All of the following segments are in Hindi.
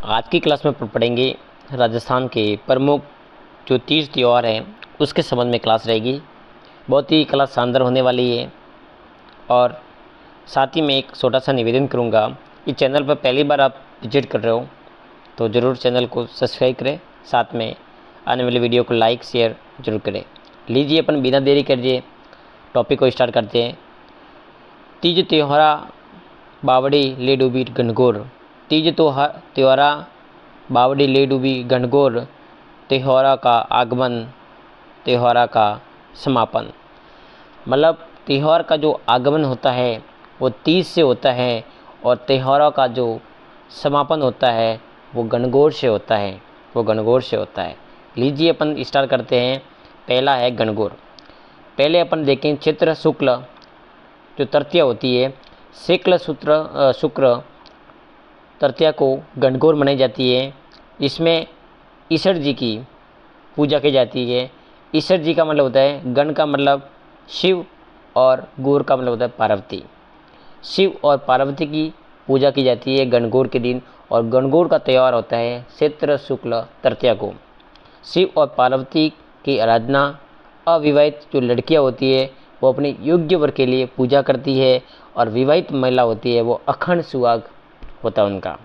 आज की क्लास में पढ़ेंगे राजस्थान के प्रमुख जो तीज त्यौहार हैं उसके संबंध में क्लास रहेगी। बहुत ही क्लास शानदार होने वाली है। और साथ ही मैं एक छोटा सा निवेदन करूंगा कि चैनल पर पहली बार आप विजिट कर रहे हो तो ज़रूर चैनल को सब्सक्राइब करें, साथ में आने वाली वीडियो को लाइक शेयर जरूर करें। लीजिए अपन बिना देरी करिए टॉपिक को स्टार्ट करते हैं। तीज त्योहारा बावड़ी ले डूबी गणगौर। तीज त्योहारा बावड़ी ले डूबी गणगौर, त्योहारा का आगमन त्योहारा का समापन। मतलब त्यौहार का जो आगमन होता है वो तीज से होता है और त्योहारों का जो समापन होता है वो गणगौर से होता है। लीजिए अपन स्टार्ट करते हैं। पहला है गणगौर। पहले अपन देखें चैत्र शुक्ल जो तृतीया होती है, शुक्र तृतीया को गणगौर मनाई जाती है। इसमें ईश्वर जी की पूजा की जाती है। ईश्वर जी का मतलब होता है, गण का मतलब शिव और गौर का मतलब होता है पार्वती। शिव और पार्वती की पूजा की जाती है गणगौर के दिन। और गणगौर का त्यौहार होता है चैत्र शुक्ल तृतीया को। शिव और पार्वती की आराधना अविवाहित जो लड़कियां होती है वो अपने योग्य वर के लिए पूजा करती है, और विवाहित महिला होती है वो अखंड सुहाग होता है उनका।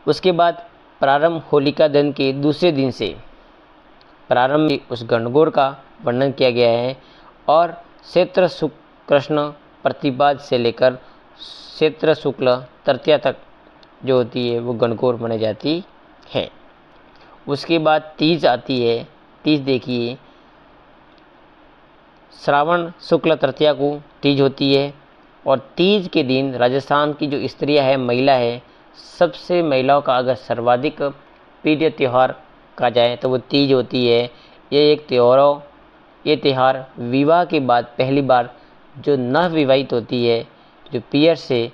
उसके बाद प्रारंभ होलिका दहन के दूसरे दिन से प्रारंभ उस गणगौर का वर्णन किया गया है। और चैत्र कृष्ण प्रतिपाद से लेकर चैत्र शुक्ल तृतीया तक जो होती है वो गणगौर मनाई जाती है। उसके बाद तीज आती है। तीज देखिए, श्रावण शुक्ल तृतीया को तीज होती है। और तीज के दिन राजस्थान की जो स्त्रियां है, महिला है, सबसे महिलाओं का अगर सर्वाधिक प्रिय त्यौहार कहा जाए तो वो तीज होती है। ये त्यौहार विवाह के बाद पहली बार जो नव विवाहित होती है जो पीहर से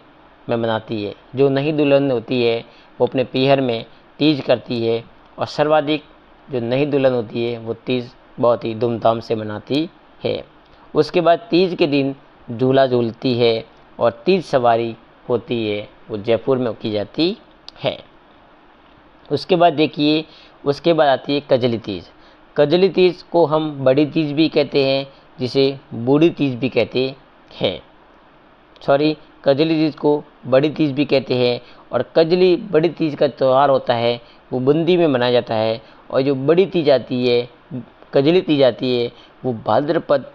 में मनाती है। जो नई दुल्हन होती है वो अपने पीहर में तीज करती है, और सर्वाधिक जो नई दुल्हन होती है वो तीज बहुत ही धूमधाम से मनाती है। उसके बाद तीज के दिन झूला झूलती है और तीज सवारी होती है, वो जयपुर में की जाती है। उसके बाद देखिए, उसके बाद आती है कजली तीज। कजली तीज को हम बड़ी तीज भी कहते हैं, जिसे बूढ़ी तीज भी कहते हैं। कजली तीज को बड़ी तीज भी कहते हैं। और कजली बड़ी तीज का त्यौहार होता है वो बूंदी में मनाया जाता है। और जो बड़ी तीज आती है, कजली तीज आती है, वो भाद्रपद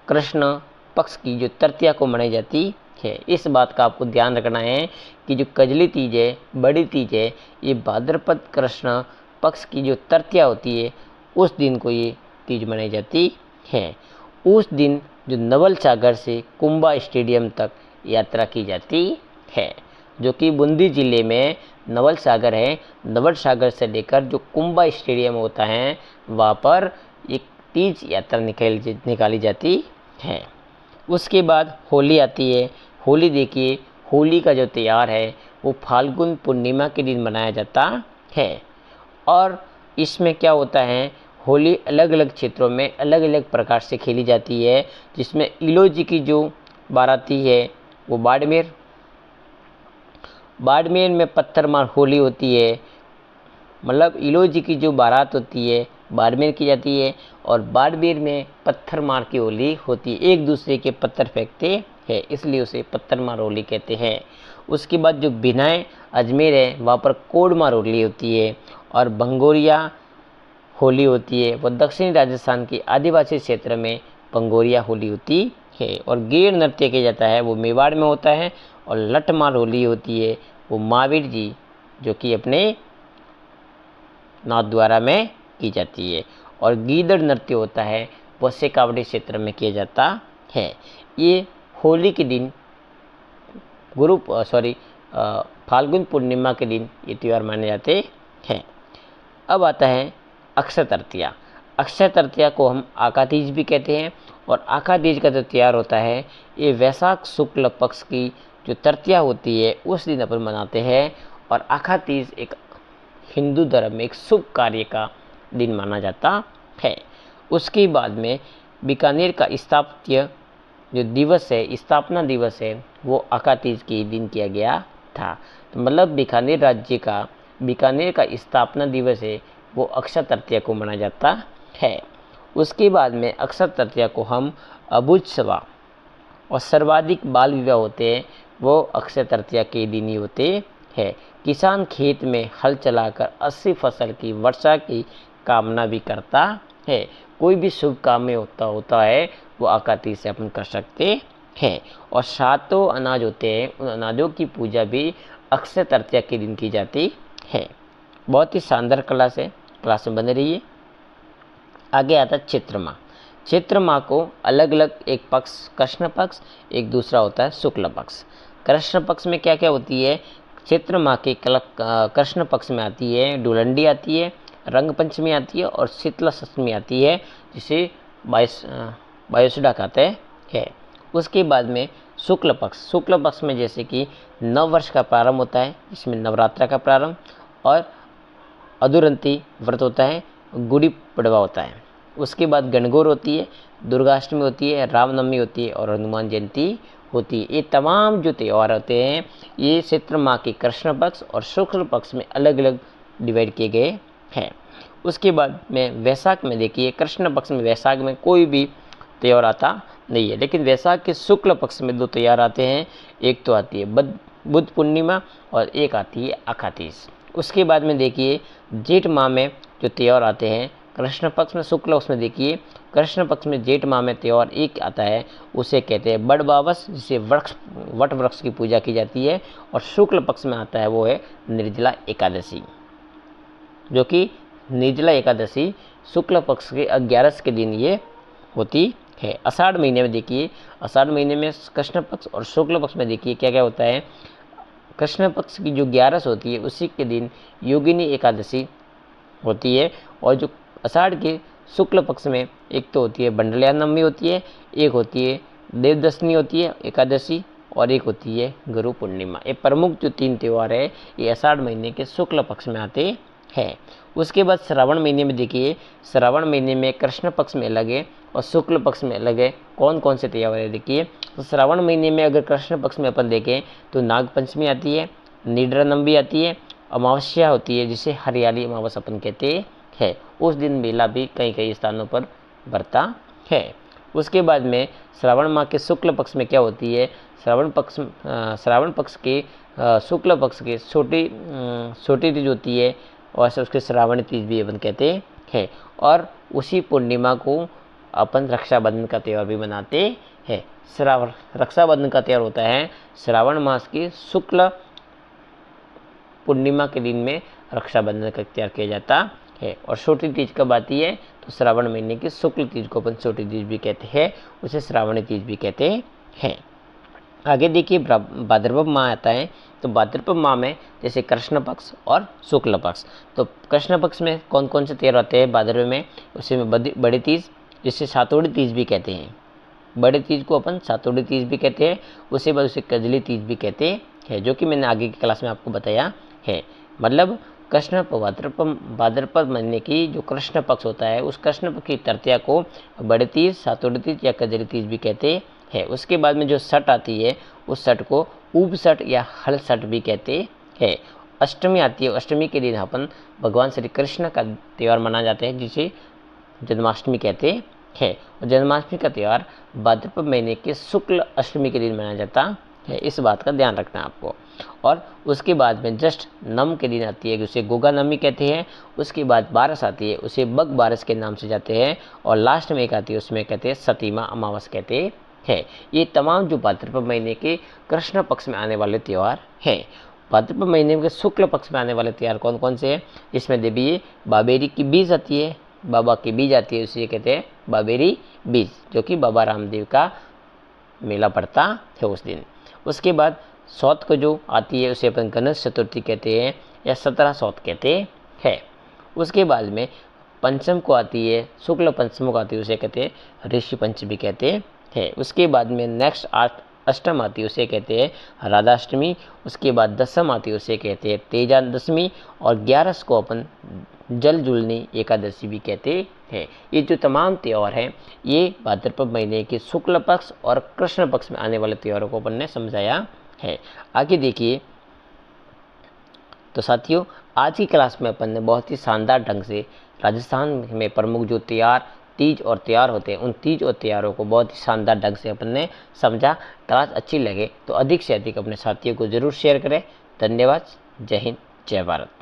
कृष्ण पक्ष की जो तृतीया को मनाई जाती है। इस बात का आपको ध्यान रखना है कि जो कजली तीज है, बड़ी तीज है, ये भाद्रपद कृष्ण पक्ष की जो तृतीया होती है उस दिन को ये तीज मनाई जाती है। उस दिन जो नवल सागर से कुंभा स्टेडियम तक यात्रा की जाती है, जो कि बूंदी जिले में नवल सागर है। नवल सागर से लेकर जो कुंभा स्टेडियम होता है वहाँ पर एक तीज यात्रा निकाली जाती है। उसके बाद होली आती है। होली देखिए, होली का जो त्यौहार है वो फाल्गुन पूर्णिमा के दिन मनाया जाता है। और इसमें क्या होता है, होली अलग अलग क्षेत्रों में अलग अलग प्रकार से खेली जाती है। जिसमें इलोजी की जो बाराती है वो बाड़मेर में पत्थर मार होली होती है। मतलब इलोजी की जो बारात होती है बाड़मेर की जाती है, और बाड़मेर में पत्थर मार की होली होती है। एक दूसरे के पत्थर फेंकते हैं, इसलिए उसे पत्थर मार होली कहते हैं। उसके बाद जो बिनाए अजमेर है वहाँ पर कोड मार होली होती है। और भंगोरिया होली होती है, वो दक्षिणी राजस्थान के आदिवासी क्षेत्र में भंगोरिया होली होती है। और गेर नृत्य किया जाता है वो मेवाड़ में होता है। और लठमार होली होती है वो महावीर जी जो कि अपने नाथद्वारा में की जाती है। और गीदड़ नृत्य होता है वो शेखावटी क्षेत्र में किया जाता है। ये होली के दिन फाल्गुन पूर्णिमा के दिन ये त्यौहार माने जाते हैं। अब आता है अक्षय तृतीया। अक्षय तृतीया को हम आका तीज भी कहते हैं। और आका तीज का जो त्यौहार होता है ये वैशाख शुक्ल पक्ष की जो तृतीया होती है उस दिन अपन मनाते हैं। और आका तीज एक हिंदू धर्म में एक शुभ कार्य का दिन माना जाता है। उसके बाद में बीकानेर का स्थापत्य जो दिवस है, स्थापना दिवस है, वो आका तीज के दिन किया गया था। तो मतलब बीकानेर का स्थापना दिवस है वो अक्षय तृतीया को मनाया जाता है। उसके बाद में अक्षय तृतीया को हम अबूझ और सर्वाधिक बाल विवाह होते हैं वो अक्षय तृतीया के दिन ही होते हैं। किसान खेत में हल चलाकर 80 फसल की वर्षा की कामना भी करता है। कोई भी शुभ काम में होता है वो आकाती से अपन कर सकते हैं। और सातों अनाज होते हैं उन अनाजों की पूजा भी अक्षय तृतीया के दिन की जाती है। बहुत ही शानदार क्लास में बने रहिए। आगे आता है चैत्र माह को अलग अलग एक पक्ष कृष्ण पक्ष, एक दूसरा होता है शुक्ल पक्ष। कृष्ण पक्ष में क्या क्या होती है? चैत्र माह के कृष्ण पक्ष में आती है डुलंडी आती है, रंग पंचमी आती है और शीतला सप्तमी आती है, जिसे बायोसुडा कहते हैं। उसके बाद में शुक्ल पक्ष में जैसे कि नव वर्ष का प्रारंभ होता है, इसमें नवरात्रा का प्रारंभ और अधुरंती व्रत होता है, गुड़ी पड़वा होता है। उसके बाद गणगौर होती है, दुर्गाष्टमी होती है, रामनवमी होती है और हनुमान जयंती होती है। ये तमाम जो त्यौहार होते हैं ये चैत्र माह के कृष्ण पक्ष और शुक्ल पक्ष में अलग अलग डिवाइड किए गए हैं। उसके बाद में वैशाख में देखिए, कृष्ण पक्ष में वैशाख में कोई भी त्यौहार आता नहीं है, लेकिन वैशाख के शुक्ल पक्ष में 2 त्यौहार आते हैं। एक तो आती है बुद्ध पूर्णिमा और एक आती है अखातीस। उसके बाद में देखिए जेठ माह में जो त्यौहार आते हैं कृष्ण पक्ष में शुक्ल पक्ष में देखिए, कृष्ण पक्ष में जेठ माह में त्यौहार एक आता है, उसे कहते हैं बड़ बावस, जिसे वट वृक्ष की पूजा की जाती है। और शुक्ल पक्ष में आता है वो है निर्जला एकादशी, जो कि निर्जला एकादशी शुक्ल पक्ष के 11 के दिन ये होती है। आषाढ़ महीने में देखिए, आषाढ़ महीने में कृष्ण पक्ष और शुक्ल पक्ष में देखिए क्या क्या होता है। कृष्ण पक्ष की जो 11 होती है उसी के दिन योगिनी एकादशी होती है, और जो आषाढ़ के शुक्ल पक्ष में एक तो होती है बंडलिया नवमी होती है, एक होती है देवदशमी होती है एकादशी, और एक होती है गुरु पूर्णिमा। ये प्रमुख जो 3 त्यौहार है ये आषाढ़ महीने के शुक्ल पक्ष में आते हैं। उसके बाद श्रावण महीने में देखिए, श्रावण महीने में कृष्ण पक्ष में अलग है और शुक्ल पक्ष में अलग है। कौन कौन से त्यौहार है देखिए, तो श्रावण महीने में अगर कृष्ण पक्ष में अपन देखें तो नाग पंचमी आती है, निद्रा नवमी आती है, अमावस्या होती है जिसे हरियाली अमावस अपन कहते हैं। उस दिन मेला भी कई कई स्थानों पर बढ़ता है। उसके बाद में श्रावण माह के शुक्ल पक्ष में क्या होती है, श्रावण पक्ष के शुक्ल पक्ष के छोटी तीज होती है, और उसके श्रावणी तीज भी अपन कहते हैं। और उसी पूर्णिमा को अपन रक्षाबंधन का त्यौहार भी मनाते हैं। रक्षाबंधन का त्यौहार होता है श्रावण मास की शुक्ल पूर्णिमा के दिन में रक्षाबंधन का त्यौहार किया जाता है। और छोटी तीज कब आती है, तो श्रावण महीने की शुक्ल तीज को अपन छोटी तीज भी कहते हैं, उसे श्रावणी तीज भी कहते हैं। आगे देखिए भाद्रपद माह आता है, तो भाद्रपद माह में जैसे कृष्ण पक्ष और शुक्ल पक्ष, तो कृष्ण पक्ष में कौन कौन से त्यौहार आते हैं भाद्रपद में, उसी में बड़ी तीज जिसे सातोड़ी तीज भी कहते हैं, बड़े तीज को अपन सातोड़ी तीज भी कहते हैं, उसके बाद उसे कजली तीज भी कहते हैं, जो कि मैंने आगे की क्लास में आपको बताया है। मतलब कृष्ण भाद्रपद महीने की जो कृष्ण पक्ष होता है उस कृष्ण पक्ष की तृतीया को बड़े तीज, सातोड़ी तीज या कजली तीज भी कहते हैं। उसके बाद में जो छठ आती है उस छठ को ऊब छठ या हल छठ भी कहते हैं। अष्टमी आती है, अष्टमी के दिन अपन भगवान श्री कृष्ण का त्यौहार मनाया जाता है जिसे जन्माष्टमी कहते हैं। और जन्माष्टमी का त्यौहार भाद्रपद महीने के शुक्ल अष्टमी के दिन मनाया जाता है, इस बात का ध्यान रखना आपको। और उसके बाद में जस्ट नम के दिन आती है उसे गोगा नवमी कहते हैं। उसके बाद बारस आती है उसे बग बारस के नाम से जाते हैं, और लास्ट में एक आती है उसमें कहते हैं सतीमा अमावस कहते हैं। ये तमाम जो भाद्रपद महीने के कृष्ण पक्ष में आने वाले त्यौहार हैं। भाद्रपद महीने के शुक्ल पक्ष में आने वाले त्यौहार कौन कौन से हैं, इसमें देवी बाबेरी की बीज आती है, बाबा की बीज आती है, उसे कहते हैं बाबेरी बीज, जो कि बाबा रामदेव का मेला पड़ता है उस दिन। उसके बाद सौत को जो आती है उसे अपन गणेश चतुर्थी कहते हैं या 17 सौत कहते हैं। उसके बाद में पंचम को आती है, शुक्ल पंचम को आती है, उसे कहते हैं ऋषि पंचमी कहते हैं। उसके बाद में नेक्स्ट अष्टम आती है उसे कहते हैं राधाष्टमी। उसके बाद दसम आती है उसे कहते हैं तेजा दशमी, और 11 को अपन जल जुलनी एकादशी भी कहते हैं। ये जो तमाम त्यौहार हैं ये भाद्रपद महीने के शुक्ल पक्ष और कृष्ण पक्ष में आने वाले त्यौहारों को अपन ने समझाया है। आगे देखिए तो साथियों, आज की क्लास में अपन ने बहुत ही शानदार ढंग से राजस्थान में प्रमुख जो तीज और त्योहार होते हैं, उन तीज और त्योहारों को बहुत ही शानदार ढंग से अपन ने समझा। क्लास अच्छी लगे तो अधिक से अधिक अपने साथियों को ज़रूर शेयर करें। धन्यवाद। जय हिंद, जय भारत।